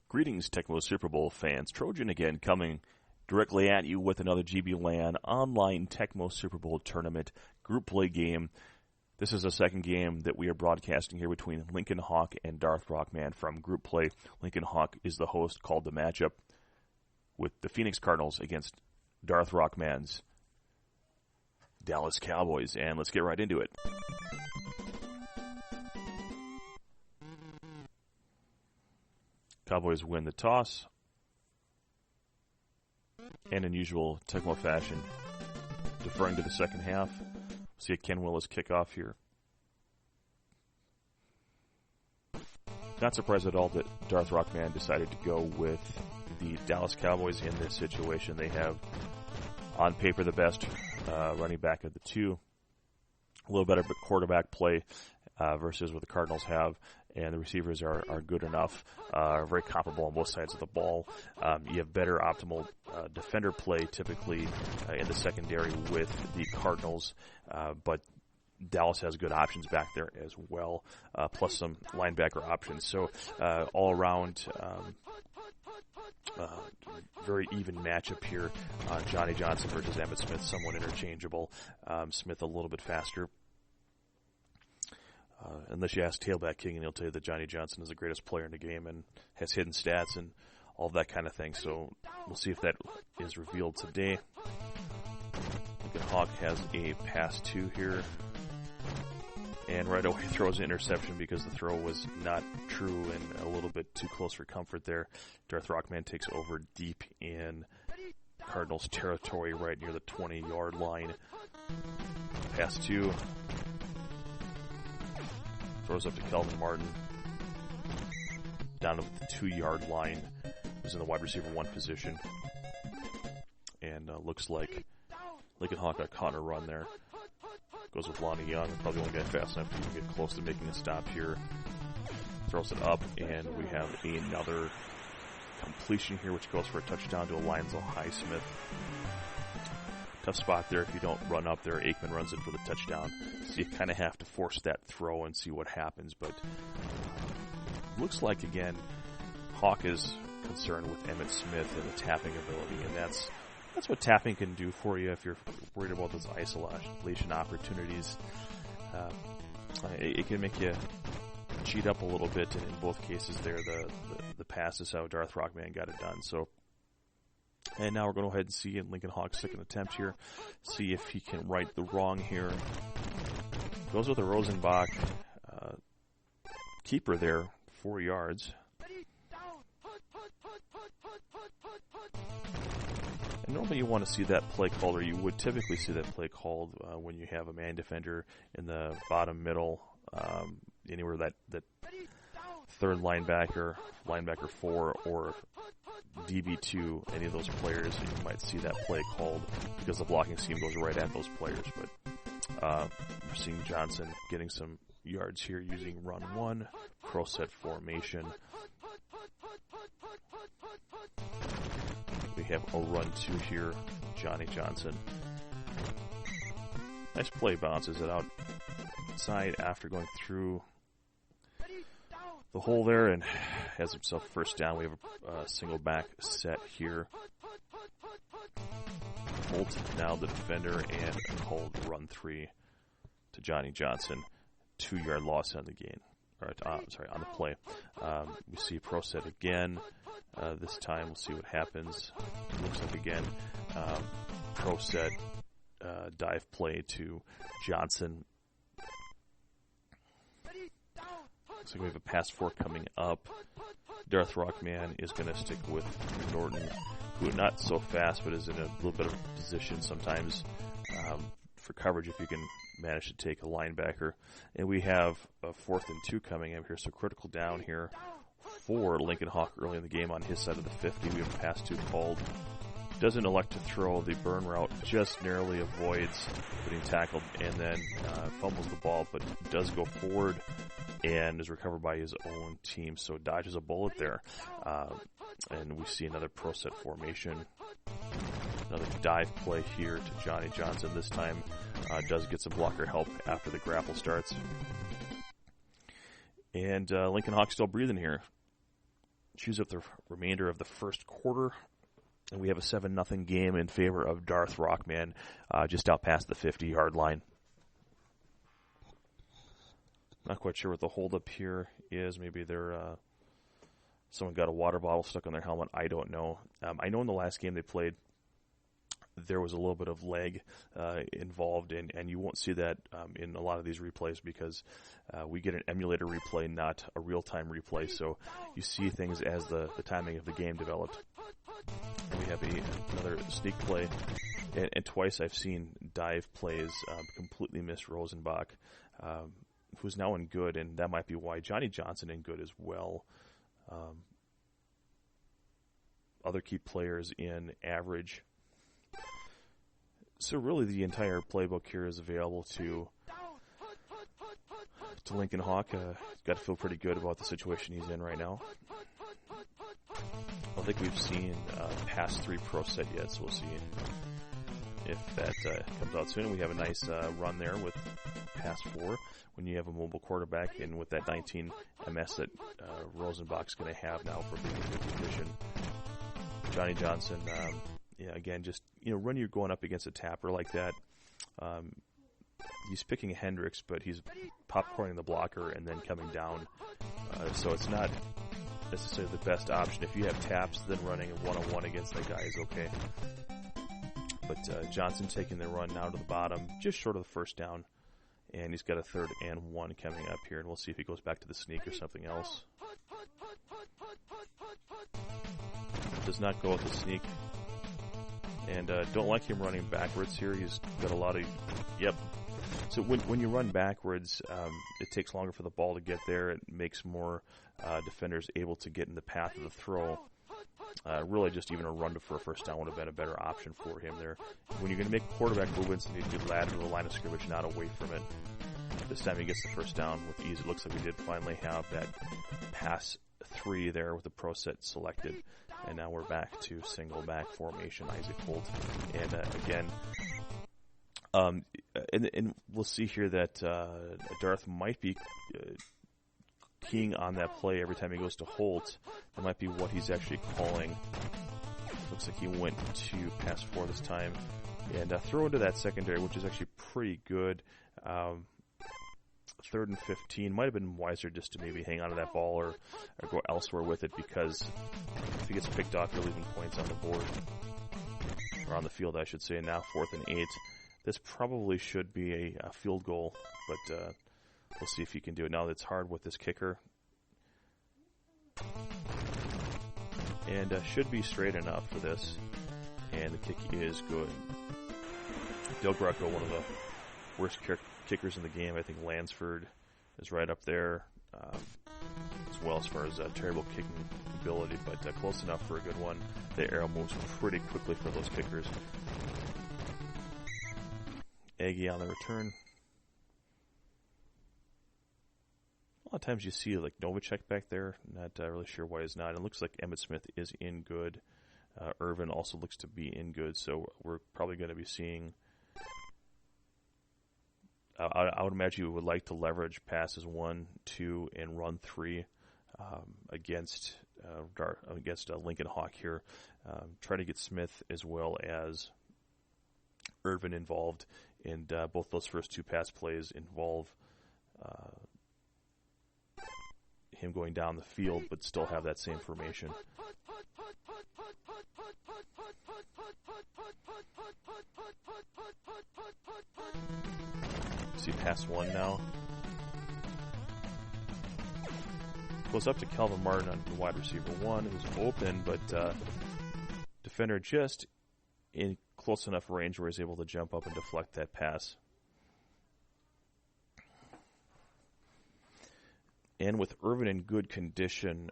Greetings, Tecmo Super Bowl fans. Trojan again coming directly at you with another GBLAN online Tecmo Super Bowl tournament group play game. This is the second game that we are broadcasting here between Lincoln Hawk and Darthrockm from group play. Lincoln Hawk is the host, called the matchup with the Phoenix Cardinals against Darthrockm's Dallas Cowboys. And let's get right into it. Cowboys win the toss. And in usual Tecmo fashion, deferring to the second half. See a Ken Willis kickoff here. Not surprised at all that Darthrockm decided to go with the Dallas Cowboys in this situation. They have, on paper, the best running back of the two. A little better quarterback play versus what the Cardinals have. And the receivers are good enough, very comparable on both sides of the ball. You have better optimal defender play typically in the secondary with the Cardinals, but Dallas has good options back there as well, plus some linebacker options. So all around, very even matchup here. Johnny Johnson versus Emmett Smith, somewhat interchangeable. Smith a little bit faster. Unless you ask Tailback King, and he'll tell you that Johnny Johnson is the greatest player in the game and has hidden stats and all that kind of thing. So we'll see if that is revealed today. Lincoln Hawk has a pass two here. And right away throws an interception because the throw was not true and a little bit too close for comfort there. Darthrockm takes over deep in Cardinals territory right near the 20-yard line. Pass two. Throws up to Kelvin Martin. Down to the 2-yard line. He's in the wide receiver one position. And looks like Lincoln Hawk got caught in a run there. Goes with Lonnie Young. Probably only got fast enough to even get close to making a stop here. Throws it up, and we have another completion here, which goes for a touchdown to Alonzo Highsmith. Tough spot there if you don't run up there. Aikman runs in for the touchdown. So you kind of have to force that throw and see what happens. But looks like, again, Hawk is concerned with Emmett Smith and the tapping ability. And that's what tapping can do for you if you're worried about those isolation opportunities. It can make you cheat up a little bit. And in both cases there, the pass is how Darthrockm got it done. So. And now we're going to go ahead and see in Lincoln Hawk's second attempt here. See if he can right the wrong here. Goes with a Rosenbach keeper there, 4 yards. And normally you want to see that play called, or you would typically see that play called when you have a man defender in the bottom middle, anywhere that third linebacker 4, or DB2, any of those players, you might see that play called because the blocking scheme goes right at those players. But we're seeing Johnson getting some yards here using run one, crow set formation. We have a run two here, Johnny Johnson. Nice play, bounces it outside after going through the hole there and has himself first down. We have a single back set here. Holt now the defender and called run three to Johnny Johnson. 2-yard loss on the gain. On the play. We see pro set again. This time we'll see what happens. Looks like again pro set dive play to Johnson. Looks like we have a pass 4 coming up. Darthrockm is going to stick with Norton, who not so fast, but is in a little bit of position sometimes for coverage if you can manage to take a linebacker. And we have a 4th and 2 coming up here, so critical down here for Lincoln Hawk early in the game on his side of the 50. We have a pass 2 called. Doesn't elect to throw the burn route, just narrowly avoids getting tackled, and then fumbles the ball, but does go forward and is recovered by his own team, so dodges a bullet there. And we see another pro set formation. Another dive play here to Johnny Johnson. This time does get some blocker help after the grapple starts. And Lincoln Hawk still breathing here. chews up the remainder of the first quarter. And we have a 7-0 game in favor of Darthrockm, just out past the 50-yard line. Not quite sure what the holdup here is. Maybe someone got a water bottle stuck on their helmet. I don't know. I know in the last game they played, there was a little bit of lag involved, and you won't see that in a lot of these replays because we get an emulator replay, not a real-time replay. So you see things as the timing of the game developed. And we have another sneak play, and twice I've seen dive plays completely miss Rosenbach, who's now in good, and that might be why Johnny Johnson in good as well. Other key players in average. So really the entire playbook here is available to Lincoln Hawk. Got to feel pretty good about the situation he's in right now. I don't think we've seen past 3 pro set yet, so we'll see if that comes out soon. We have a nice run there with past 4 when you have a mobile quarterback, and with that 19 MS that Rosenbach's going to have now for being in good position. Johnny Johnson, again, just when you're going up against a tapper like that, he's picking a Hendricks, but he's popcorning the blocker and then coming down. So it's not necessarily the best option. If you have taps, then running a one-on-one against that guy is okay. But Johnson taking the run now to the bottom, just short of the first down. And he's got a 3rd and 1 coming up here, and we'll see if he goes back to the sneak or something else. Does not go with the sneak. And don't like him running backwards here. He's got a lot of... Yep. So when you run backwards, it takes longer for the ball to get there. It makes more defenders able to get in the path of the throw. Really just even a run for a first down would have been a better option for him there. When you're going to make quarterback movements, you need to be lateral to the line of scrimmage, not away from it. This time he gets the first down with ease. It looks like we did finally have that pass 3 there with the pro set selected. And now we're back to single back formation, Isaac Holt. And again, and we'll see here that Darth might be keying on that play every time he goes to Holt. That might be what he's actually calling. Looks like he went to pass 4 this time. And throw into that secondary, which is actually pretty good. 3rd and 15. Might have been wiser just to maybe hang on to that ball or go elsewhere with it, because if he gets picked off, you're leaving points on the board. Or on the field, I should say. Now 4th and 8. This probably should be a field goal, but we'll see if he can do it. Now it's hard with this kicker. And should be straight enough for this. And the kick is good. Del Greco, one of the worst kickers in the game. I think Lansford is right up there as well as far as terrible kicking ability, but close enough for a good one. The arrow moves pretty quickly for those kickers. Aggie on the return. A lot of times you see like Novacek back there. Not really sure why he's not. It looks like Emmitt Smith is in good. Irvin also looks to be in good, so we're probably going to be seeing... I would imagine you would like to leverage passes 1, 2, and run 3 against Lincoln Hawk here. Try to get Smith as well as Irvin involved, and both those first 2 pass plays involve him going down the field, but still have that same formation. See pass 1 now. Goes up to Calvin Martin on wide receiver 1, who's open, but defender just in close enough range where he's able to jump up and deflect that pass. And with Irvin in good condition,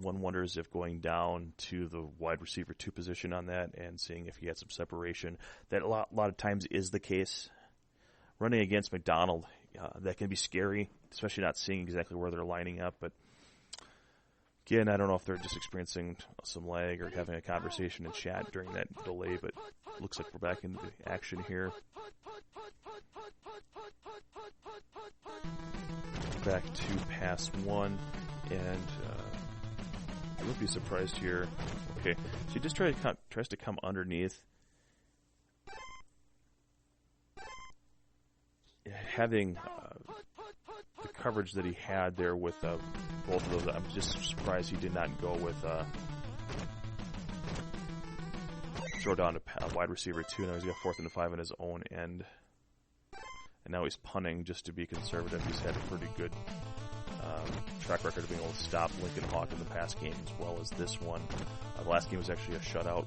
one wonders if going down to the wide receiver 2 position on that and seeing if he had some separation. That a lot of times is the case. Running against McDonald, that can be scary, especially not seeing exactly where they're lining up. But again, I don't know if they're just experiencing some lag or having a conversation in chat during that delay, but looks like we're back into the action here. Back to pass 1, and I wouldn't be surprised here. Okay, so he just tries to come underneath. Having the coverage that he had there with both of those, I'm just surprised he did not go with throw down to wide receiver 2. Now he's got 4th and 5 on his own end. And now he's punting just to be conservative. He's had a pretty good track record of being able to stop Lincoln Hawk in the past game as well as this one. The last game was actually a shutout.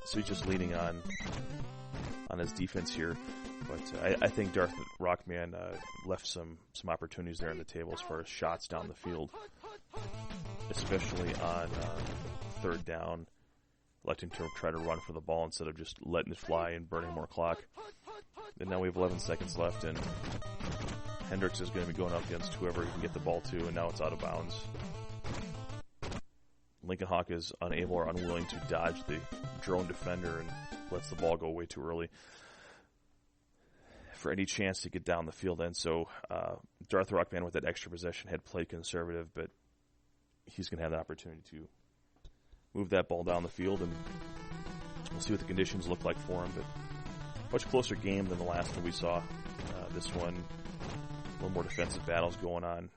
So he's just leaning on his defense here. But I think Darthrockm left some opportunities there on the table as far as shots down the field, especially on 3rd down, electing to try to run for the ball instead of just letting it fly and burning more clock. And now we have 11 seconds left, and Hendricks is going to be going up against whoever he can get the ball to, and now it's out of bounds. Lincoln Hawk is unable or unwilling to dodge the drone defender and lets the ball go way too early for any chance to get down the field. And so Darthrockm with that extra possession had played conservative, but he's going to have the opportunity to move that ball down the field, and we'll see what the conditions look like for him. But much closer game than the last one we saw. This one, a little more defensive battles going on.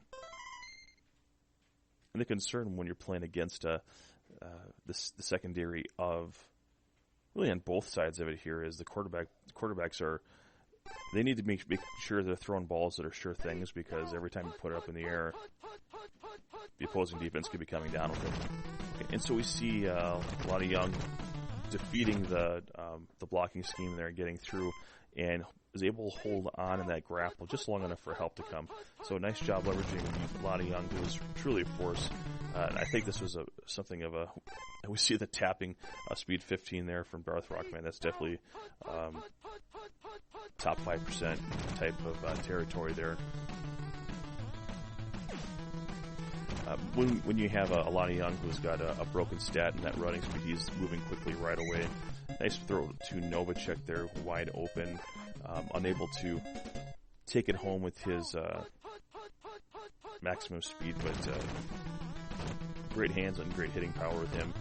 And the concern when you're playing against the secondary of, really on both sides of it here, is the quarterbacks are, they need to make sure they're throwing balls that are sure things, because every time you put it up in the air, the opposing defense could be coming down with it. Okay, and so we see a lot of Young defeating the blocking scheme there and getting through, and is able to hold on in that grapple just long enough for help to come. So nice job leveraging Lonnie Young, who was truly a force. And I think this was something of a, we see the tapping speed 15 there from Darthrockm. That's definitely top 5% type of territory there. When you have a Lonnie Young who's got a broken stat in that running speed, he's moving quickly right away. Nice throw to Novacek there, wide open, unable to take it home with his maximum speed, but great hands and great hitting power with him.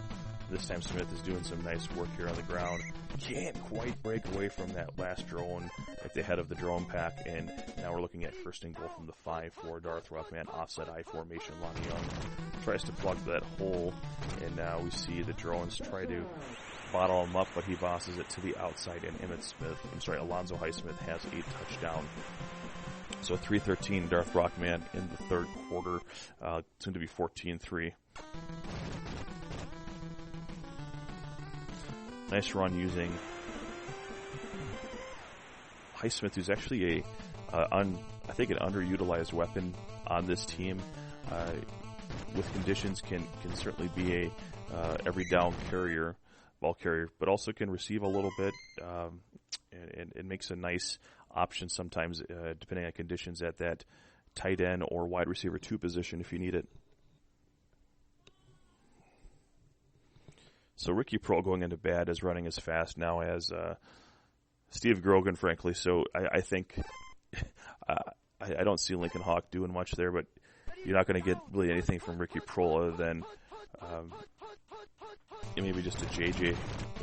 This time Smith is doing some nice work here on the ground. Can't quite break away from that last drone at the head of the drone pack, and now we're looking at 1st and goal from the 5 for Darthrockm. Offset I formation. Lonnie Young tries to plug that hole, and now we see the drones try to bottle him up, but he bosses it to the outside, and Alonzo Highsmith has a touchdown. So 3-13 Darthrockm in the 3rd quarter, soon to be 14-3. Nice run using Highsmith, who's actually I think an underutilized weapon on this team. With conditions, can certainly be a every down ball carrier, but also can receive a little bit, and it makes a nice option sometimes, depending on conditions, at that tight end or wide receiver 2 position if you need it. So Ricky Prohl going into bad is running as fast now as Steve Grogan, frankly. So I think I don't see Lincoln Hawk doing much there, but you're not going to get really anything from Ricky Prohl other than maybe just a JJ.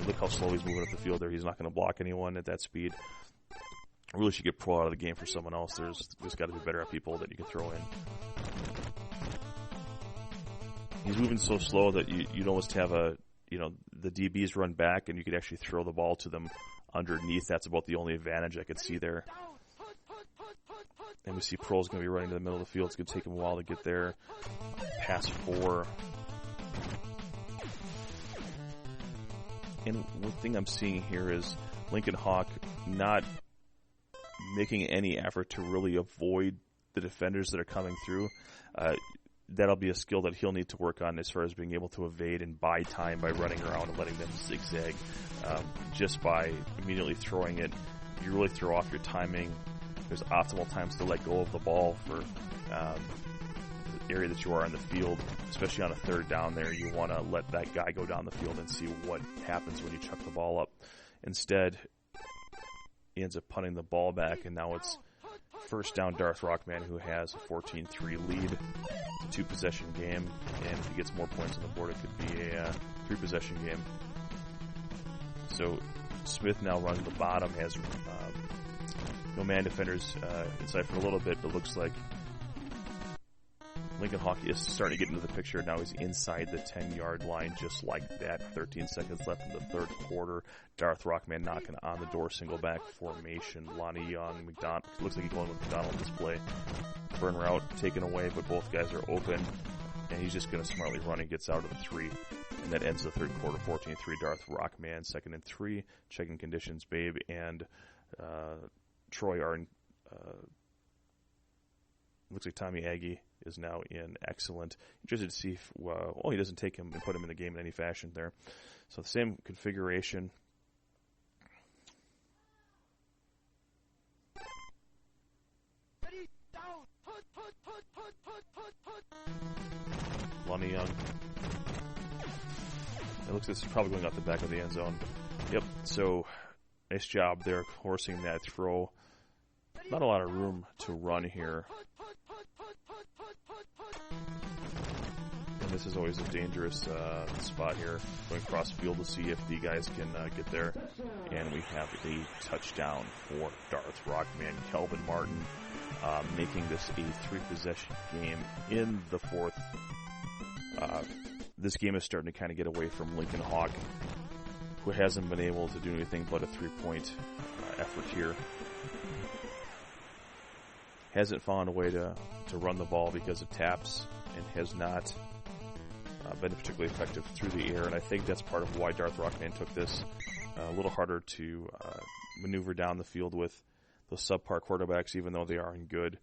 Look how slow he's moving up the field there. He's not going to block anyone at that speed. I really should get Prohl out of the game for someone else. There's got to be better people that you can throw in. He's moving so slow that you'd almost have the DBs run back, and you could actually throw the ball to them underneath. That's about the only advantage I could see there. And we see Prohl's going to be running to the middle of the field. It's going to take him a while to get there. Pass 4. And one thing I'm seeing here is Lincoln Hawk not making any effort to really avoid the defenders that are coming through. That'll be a skill that he'll need to work on as far as being able to evade and buy time by running around and letting them zigzag. Just by immediately throwing it, you really throw off your timing. There's optimal times to let go of the ball for the area that you are on the field, especially on a 3rd down there. You want to let that guy go down the field and see what happens when you chuck the ball up. Instead, he ends up punting the ball back, and now it's first down Darthrockm, who has a 14-3 lead. It's a 2-possession game, and if he gets more points on the board, it could be a 3-possession game. So Smith now running the bottom, has no man defenders inside for a little bit, but looks like Lincoln Hawk is starting to get into the picture. Now he's inside the 10-yard line just like that. 13 seconds left in the third quarter. Darthrockm knocking on the door, single back formation. Lonnie Young, McDonald, looks like he's going with McDonald on this play. Burn route taken away, but both guys are open. And he's just going to smartly run and gets out of the 3. And that ends the third quarter, 14-3. Darthrockm, 2nd and 3. Checking conditions, Babe and Troy are in, looks like Tommy Aggie is now in excellent. Interested to see if, he doesn't take him and put him in the game in any fashion there. So the same configuration. Lonnie Young. It looks like this is probably going out the back of the end zone. Yep, so nice job there forcing that throw. Not a lot of room to run here. And this is always a dangerous spot here. Going cross field to see if the guys can get there. And we have a touchdown for Darthrockm. Kelvin Martin making this a 3-possession game in the 4th. This game is starting to kind of get away from Lincoln Hawk, who hasn't been able to do anything but a 3-point effort here. Hasn't found a way to run the ball because of taps, and has not been particularly effective through the air. And I think that's part of why Darthrockm took this a little harder to maneuver down the field with those subpar quarterbacks, even though they aren't good.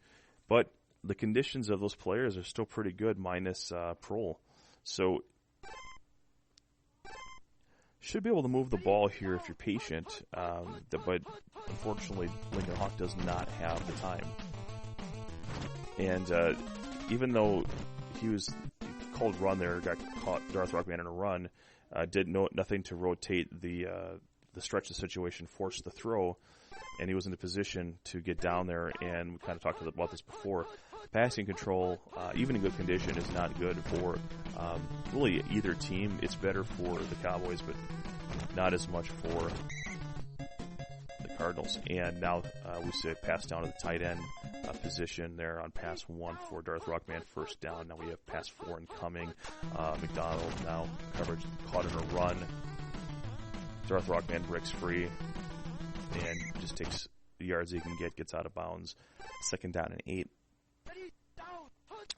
But the conditions of those players are still pretty good, minus Prohl. So should be able to move the ball here if you're patient. But unfortunately, Lincoln Hawk does not have the time. And even though he was called run there, got caught Darthrockm in a run, did nothing to rotate the stretch the situation, force the throw, and he was in a position to get down there. And we kind of talked about this before. Passing control, even in good condition, is not good for really either team. It's better for the Cowboys, but not as much for the Cardinals. And now we see a pass down to the tight end position there on pass 1 for Darthrockm, first down. Now we have pass 4 incoming. McDonald now coverage caught in a run. Darthrockm breaks free and just takes the yards he can get, gets out of bounds. 2nd down and 8.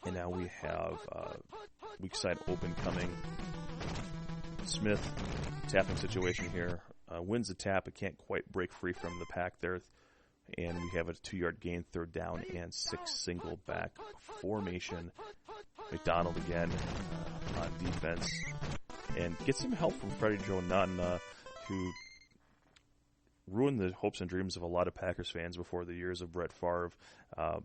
And now we have weak side open coming. Smith, tapping situation here. Wins the tap, but can't quite break free from the pack there. And we have a 2-yard gain, 3rd down and 6, single back formation. McDonald again on defense. And gets some help from Freddie Joe Nunn, who ruined the hopes and dreams of a lot of Packers fans before the years of Brett Favre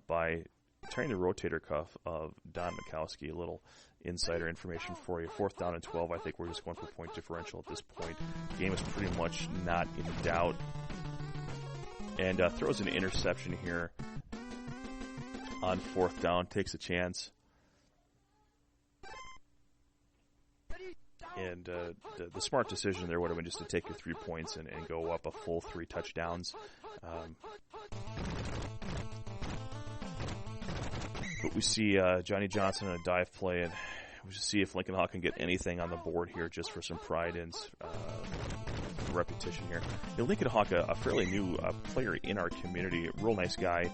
by tearing the rotator cuff of Don Mikowski. A little insider information for you. 4th down and 12. I think we're just going for point differential at this point. Game is pretty much not in doubt. And throws an interception here on 4th down. Takes a chance. And the smart decision there would have been just to take your 3 points and go up a full 3 touchdowns. But we see Johnny Johnson in a dive play, and we see if Lincoln Hawk can get anything on the board here just for some pride and repetition here. You know, Lincoln Hawk, a fairly new player in our community, a real nice guy.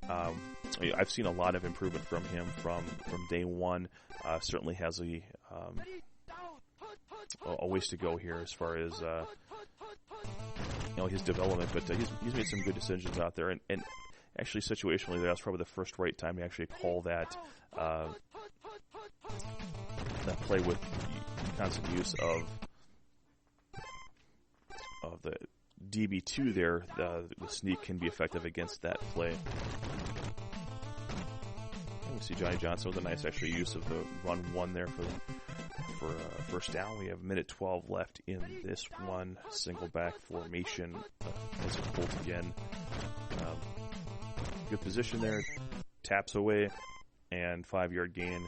I've seen a lot of improvement from him from day one. Certainly has a ways to go here as far as his development, but he's made some good decisions out there, and actually situationally that was probably the first right time to actually call that play with constant use of the DB2 there. The sneak can be effective against that play. And we see Johnny Johnson with a nice actually use of the run 1 there for first down. We have 1:12 left in this one. Single back formation. As a Colt again. Good position there. Taps away. And 5-yard gain.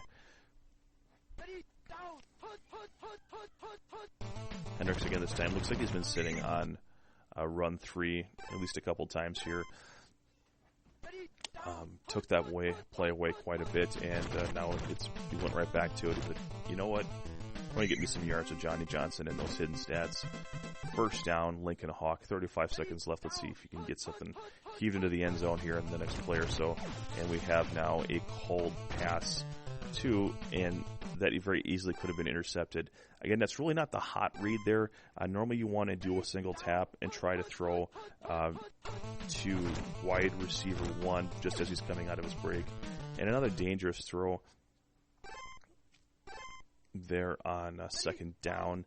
Hendricks again this time. Looks like he's been sitting on run 3 at least a couple times here. Took that play away quite a bit, and now he went right back to it. He said, you know what? I'm going to get me some yards with Johnny Johnson and those hidden stats. First down, Lincoln Hawk. 35 seconds left. Let's see if you can get something heaved into the end zone here in the next play or so. And we have now a called pass too, and that very easily could have been intercepted. Again, that's really not the hot read there. Normally you want to do a single tap and try to throw to wide receiver 1 just as he's coming out of his break. And another dangerous throw there on second down.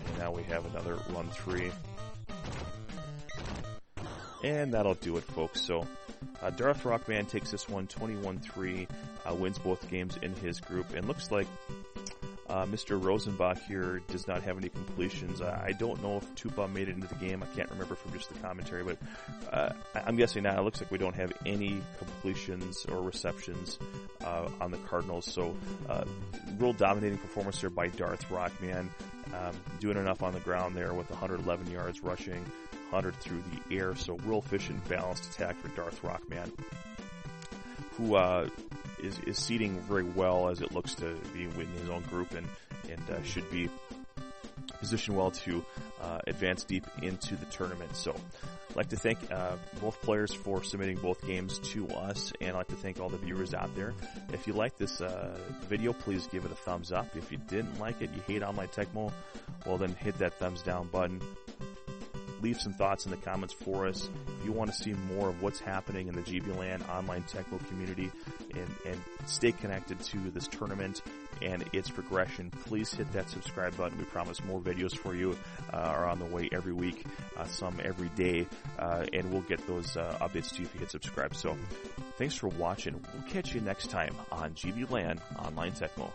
And now we have another run 3. And that'll do it, folks. So Darthrockm takes this one 21-3, wins both games in his group, and looks like Mr. Rosenbach here does not have any completions. I don't know if Tupa made it into the game. I can't remember from just the commentary, but I'm guessing now it looks like we don't have any completions or receptions on the Cardinals. So real dominating performance here by Darthrockm, doing enough on the ground there with 111 yards rushing, 100 through the air. So real efficient, balanced attack for Darthrockm, who is seeding very well as it looks to be in his own group, and should be positioned well to advance deep into the tournament. So I'd like to thank both players for submitting both games to us, and I'd like to thank all the viewers out there. If you like this video, please give it a thumbs up. If you didn't like it, you hate online Tecmo, well then hit that thumbs down button. Leave some thoughts in the comments for us. If you want to see more of what's happening in the GBLAN online Tecmo community and stay connected to this tournament and its progression, please hit that subscribe button. We promise more videos for you are on the way every week, some every day, and we'll get those updates to you if you hit subscribe. So thanks for watching. We'll catch you next time on GBLAN online Tecmo.